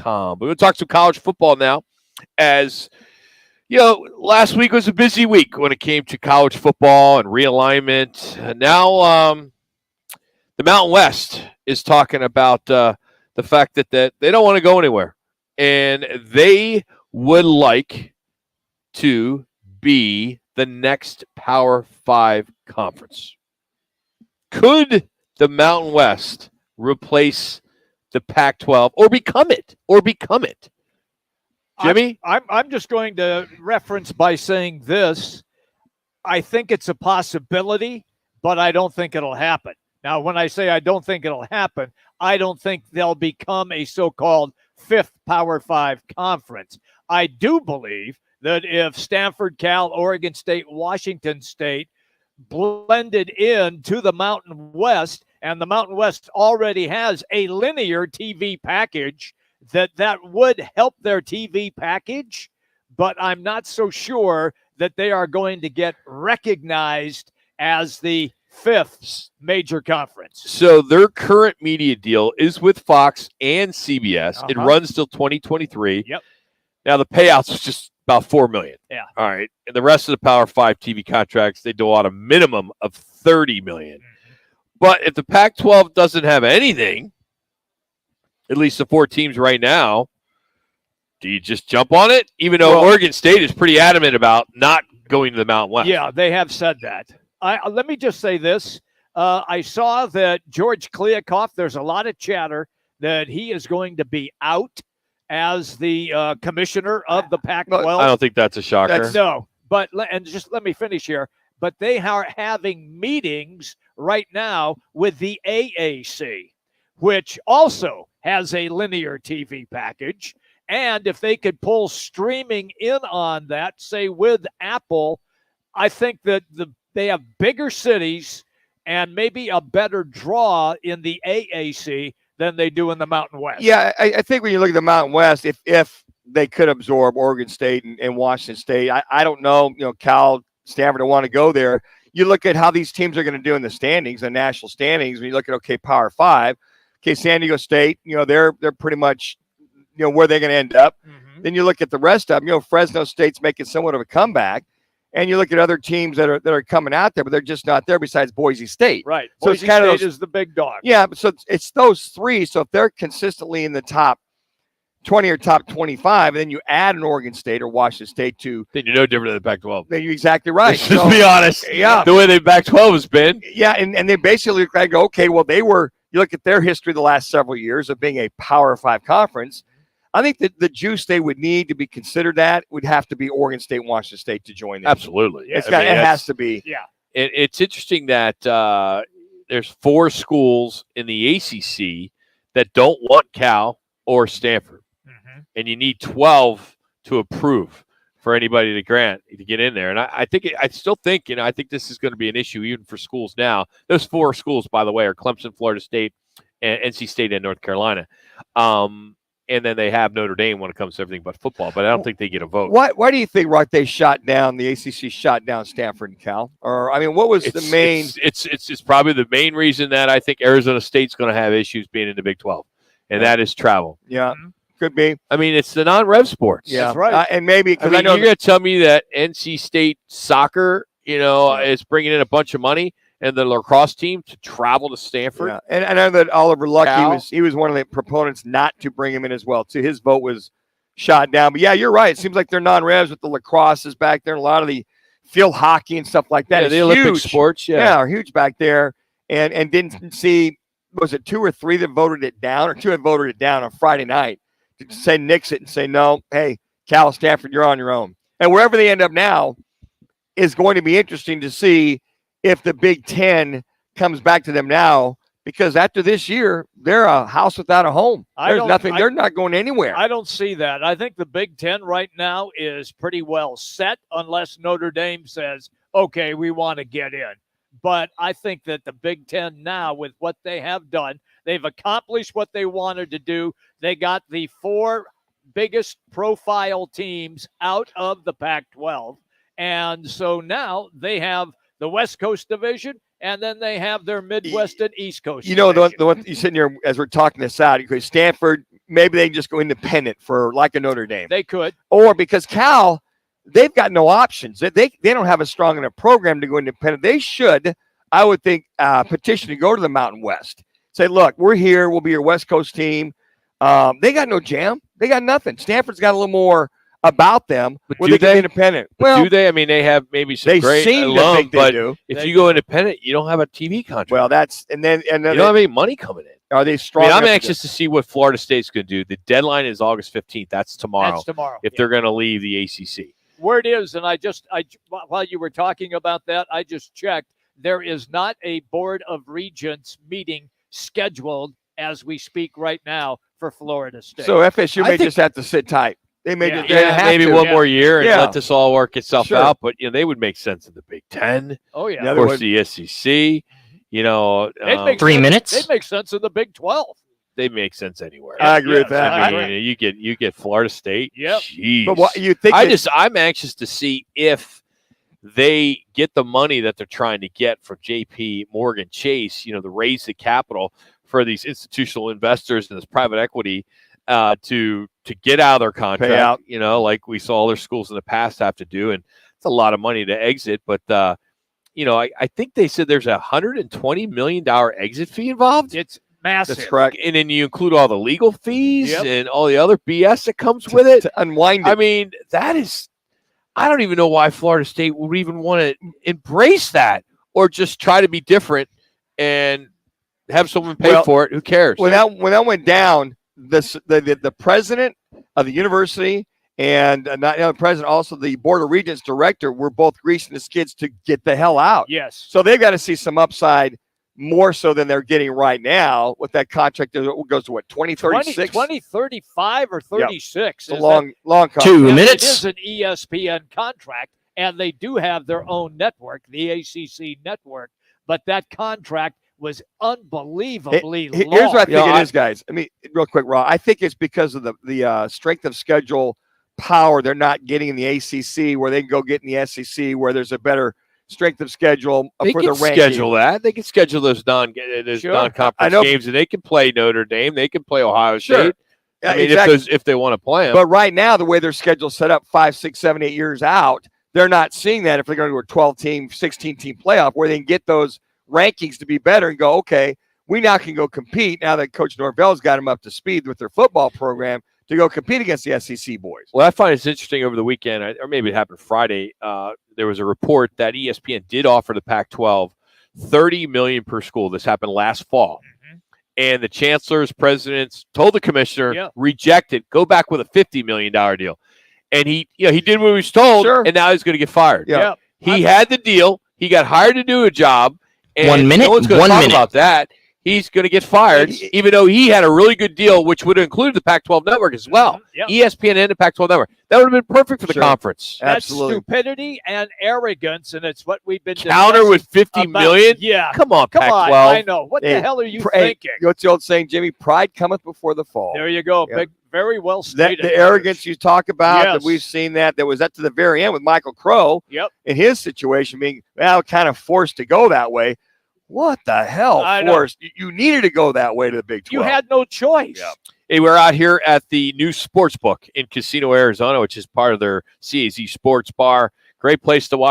But we'll talk some college football now, as last week was a busy week when it came to college football and realignment. And now the Mountain West is talking about the fact that they don't want to go anywhere, and they would like to be the next Power 5 conference. Could the Mountain West replace the Pac-12 or become it? Jimmy? I'm just going to reference by saying this. I think it's a possibility, but I don't think it'll happen. Now, when I say I don't think it'll happen, I don't think they'll become a so-called fifth Power 5 conference. I do believe that if Stanford, Cal, Oregon State, Washington State blended into the Mountain West, and the Mountain West already has a linear TV package, that would help their TV package, but I'm not so sure that they are going to get recognized as the fifth major conference. So their current media deal is with Fox and CBS. It runs till 2023. Yep. Now the payouts is just about $4 million. Yeah. All right. And the rest of the Power 5 TV contracts, they do out a minimum of $30 million. But if the Pac-12 doesn't have anything, at least the 4 teams right now, do you just jump on it? Even though Oregon State is pretty adamant about not going to the Mountain West. Yeah, they have said that. Let me just say this. I saw that George Kliakoff, there's a lot of chatter that he is going to be out as the commissioner of the Pac-12. I don't think that's a shocker. No, but just let me finish here. But they are having meetings right now with the AAC, which also has a linear TV package. And if they could pull streaming in on that, say with Apple, I think that they have bigger cities and maybe a better draw in the AAC than they do in the Mountain West. Yeah, I think when you look at the Mountain West, if they could absorb Oregon State and Washington State, I don't know, Cal, Stanford don't want to go there. You look at how these teams are going to do in the standings, the national standings. When you look at, Power 5, San Diego State, they're pretty much, where they're going to end up. Mm-hmm. Then you look at the rest of them, Fresno State's making somewhat of a comeback. And you look at other teams that are coming out there, but they're just not there besides Boise State. Right. So Boise it's kind State of is the big dog. Yeah, so it's those 3. So if they're consistently in the top 20 or top 25, and then you add an Oregon State or Washington State to, then you're no different than the Pac-12. Then you're exactly right. Let's just be honest. Yeah. The way the Pac-12 has been. Yeah, and they basically go, okay, well, you look at their history the last several years of being a Power 5 conference. I think that the juice they would need to be considered that would have to be Oregon State and Washington State to join them. Absolutely. Yeah, it has to be. Yeah. It's interesting that there's 4 schools in the ACC that don't want Cal or Stanford. Mm-hmm. And you need 12 to approve for anybody to grant to get in there. And I still think I think this is going to be an issue even for schools now. Those 4 schools, by the way, are Clemson, Florida State, and NC State, and North Carolina. And then they have Notre Dame when it comes to everything but football, but I don't think they get a vote. Why do you think, Rock, the ACC shot down Stanford and Cal? Or, what was the main? It's probably the main reason that I think Arizona State's going to have issues being in the Big 12, and that is travel. Yeah, could be. It's the non-rev sports. Yeah, that's right. And maybe, because I know you're going to tell me that NC State soccer, is bringing in a bunch of money, and the lacrosse team to travel to Stanford. Yeah. And I know that Oliver Luck, he was one of the proponents not to bring him in as well, too. His vote was shot down. But, yeah, you're right. It seems like they're non-revs with the lacrosse is back there and a lot of the field hockey and stuff like that. Yeah, the Olympic sports, are huge back there. And didn't see, was it 2 or 3 that voted it down, or 2 had voted it down on Friday night to say nix it and say, no, hey, Cal, Stanford, you're on your own. And wherever they end up now is going to be interesting to see if the Big Ten comes back to them now, because after this year, they're a house without a home. They're not going anywhere. I don't see that. I think the Big Ten right now is pretty well set, unless Notre Dame says, okay, we want to get in. But I think that the Big Ten now, with what they have done, they've accomplished what they wanted to do. They got the 4 biggest profile teams out of the Pac-12. And so now they have the West Coast Division, and then they have their Midwest and East Coast division. The one you're sitting here as we're talking this out, because Stanford, maybe they can just go independent for like a Notre Dame. They could. Or because Cal, they've got no options. They don't have a strong enough program to go independent. They should, I would think, petition to go to the Mountain West. Say, look, we're here. We'll be your West Coast team. They got no jam. They got nothing. Stanford's got a little more about them. But where do they can be independent? Well, do they? I mean, they have maybe some they great seem to alum, think they but do. if you go independent, you don't have a TV contract. Well, that's and then you don't have any money coming in. are they strong? I'm enough to anxious to see what Florida State's going to do. The deadline is August 15th. That's tomorrow. That's tomorrow. If they're going to leave the ACC. Word is, and I while you were talking about that, I just checked. There is not a Board of Regents meeting scheduled as we speak right now for Florida State. So FSU may think- just have to sit tight. They may Yeah. just they have maybe to. one more year and Yeah. let this all work itself Sure. out. But they would make sense in the Big Ten, oh yeah, Yeah, of they course, would. the SEC. You know, They'd make 3 sense- minutes? They'd make sense in the Big 12. they make sense anywhere. I agree with Yes, that. I mean, you get Florida State. Yep. Jeez. But what you think? I'm anxious to see if they get the money that they're trying to get from JP Morgan Chase, to raise the capital for these institutional investors and this private equity to get out of their contract, Pay out. Like we saw other schools in the past have to do. And it's a lot of money to exit. But, I think they said there's $120 million exit fee involved. It's massive. That's correct. And then you include all the legal fees Yep. and all the other BS that comes with it. To unwind it. I mean, I don't even know why Florida State would even want to embrace that or just try to be different and have someone pay for it. Who cares? when that went down, the president of the university and not the president, also the Board of Regents director were both greasing the skids to get the hell out. Yes. So they've got to see some upside more so than they're getting right now with that contract that goes to what, 2036? 2035 or 36. It's a long contract. 2 It minutes. is an ESPN contract, and they do have their own network, the ACC network, but that contract was unbelievably long. Here's what I think Yeah, it is, guys. I mean, real quick, Raw. I think it's because of the strength of schedule power they're not getting in the ACC, where they can go get in the SEC, where there's a better strength of schedule they for can the ranking. schedule that. They can schedule those Sure. non-conference I know. games, and they can play Notre Dame. They can play Ohio Sure. State. Yeah, I mean, exactly. if they want to play them. But right now, the way their schedule's set up 5, 6, 7, 8 years out, they're not seeing that if they're going to do a 12-team, 16-team playoff where they can get those rankings to be better and go, okay, we now can go compete now that Coach Norvell's got them up to speed with their football program to go compete against the SEC boys. Well, I find it's interesting over the weekend, or maybe it happened Friday. There was a report that ESPN did offer the Pac-12 $30 million per school. This happened last fall. And the chancellors, presidents told the commissioner, reject it, go back with a $50 million deal. And he did what he was told, Sure. and now he's going to get fired. Yeah. He had the deal. He got hired to do a job. And 1 minute, no one's going to 1 talk minute. about that. He's going to get fired, even though he had a really good deal, which would have included the Pac-12 network as well. Yep. ESPN and the Pac-12 network. That would have been perfect for the Sure. conference. That's Absolutely. stupidity and arrogance, and it's what we've been Counter discussing with $50 about- million? Yeah. Come on, Come on. Pac-12. I know. What Hey, the hell are you Hey, thinking? you know what's the old saying, Jimmy? Pride cometh before the fall. There you go. Yeah. Big, very well That stated. the arrogance you talk about, Yes. that we've seen that was at to the very end with Michael Crow Yep. in his situation being kind of forced to go that way. What the hell? I know. Forced? You needed to go that way to the Big 12. You had no choice. Yeah. Hey, we're out here at the new sports book in Casino, Arizona, which is part of their CAZ Sports Bar. Great place to watch